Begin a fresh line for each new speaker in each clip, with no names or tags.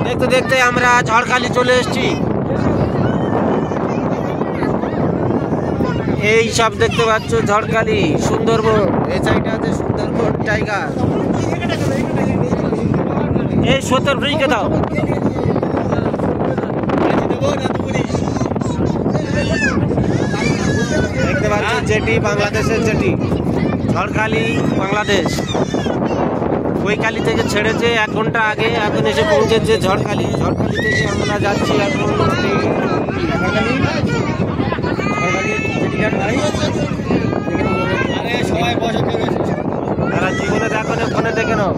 দেখতে দেখতে আমরা ঝড়খালি চলে এসেছি। এই সব দেখতে পাচ্ছ ঝড়খালি, সুন্দরবন। এই সাইডে আছে সুন্দরবন টাইগার। এই 70 ব্রিজকে দাও। দেখতে পাচ্ছ জেটি, বাংলাদেশের জেটি, ঝড়খালি বাংলাদেশ। ওই কালি থেকে ছেড়েছে 1 ঘন্টা আগে, এখন এসে পৌঁছেছে ঝড়খালি। ঝড়খালি থেকে আমরা যাচ্ছি এখন তারা জীবনে দেখো না, ফোনে দেখে নাও।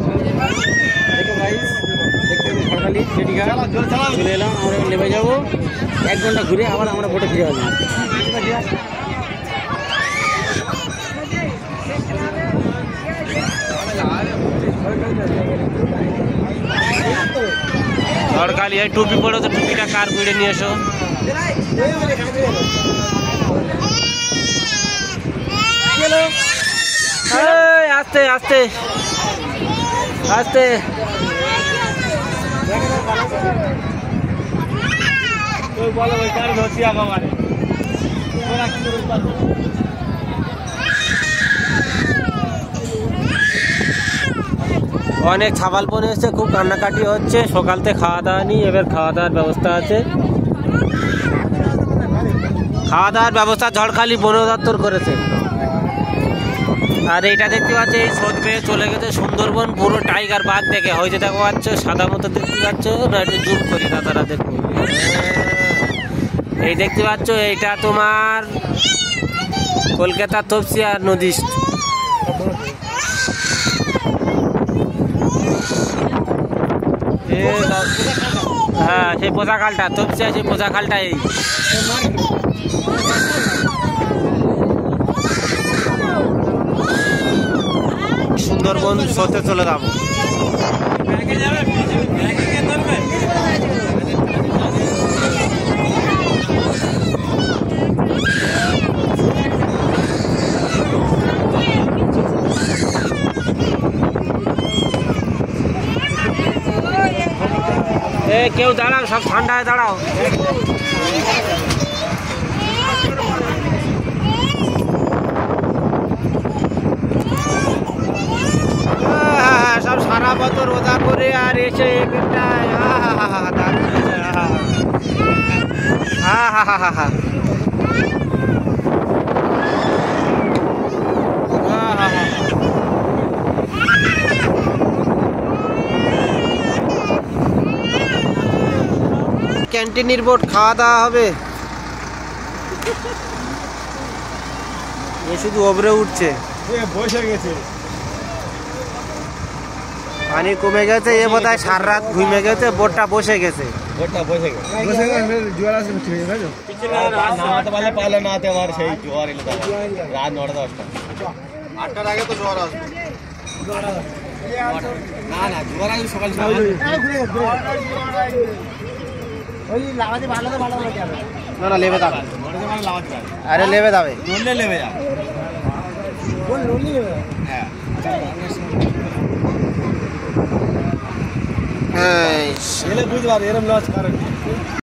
ঝড়খালি জেটিঘাট চলে এলাম, আমরা নেমে যাবো। 1 ঘন্টা ঘুরে আবার আমরা বোটে ফিরে আসবো। ঝড়খালি এই টুপি পড়ো তো, টুপিটা কার পিড়ে নিয়ে এসো। আস্তে আস্তে আস্তে। অনেক ছাবালপন এসছে, খুব কান্নাকাটি হচ্ছে। সকালতে খাওয়া দাওয়া নেই, এবার খাওয়া দাওয়ার ব্যবস্থা আছে। খাওয়া দাওয়ার ব্যবস্থা ঝড়খালি বন দপ্তর করেছে। আর এইটা দেখতে পাচ্ছ, এই স্রোত পেয়ে চলে গেছে সুন্দরবন, পুরো টাইগার বাঘ দেখে হয়েছে। দেখো পাচ্ছ সাদা মতো দেখতে পাচ্ছ না, একটু জুম করি দাদারা দেখো। এই দেখতে পাচ্ছ, এইটা তোমার কলকাতা তপসিয়া নদী। হ্যাঁ, সেই পোজা খালটা তপসিয়া, সেই পোজা খালটা। এই সুন্দরবন স্রোতে চলে যাবো। কেউ দাঁড়াও, সব ঠান্ডায় দাঁড়াও। সব সারা বছর রোজা করে আর এসে এখানটায় ক্যান্টিনের বোট, খাওয়া দাওয়া হবে। এ শুধু ওপরে উঠছে,
বসে গেছে,
পানি কমে গেছে। এ বোধহয় সারা রাত ঘুমে গেছে, বোটটা বসে গেছে।
জোয়ার আসে নামাতে পারলে পারলে না আবার সেই জোয়ার এলে রাত 9টা 10টা 8টার আগে তো জোয়ার আসবে। না না, জোয়ার আসবে সকাল সকাল।
না না, লেবে যাবে। আরে লেবে যাবে,
লেবে যাবে।
হ্যাঁ,
বুঝতে পারবে এরম লস কারণ।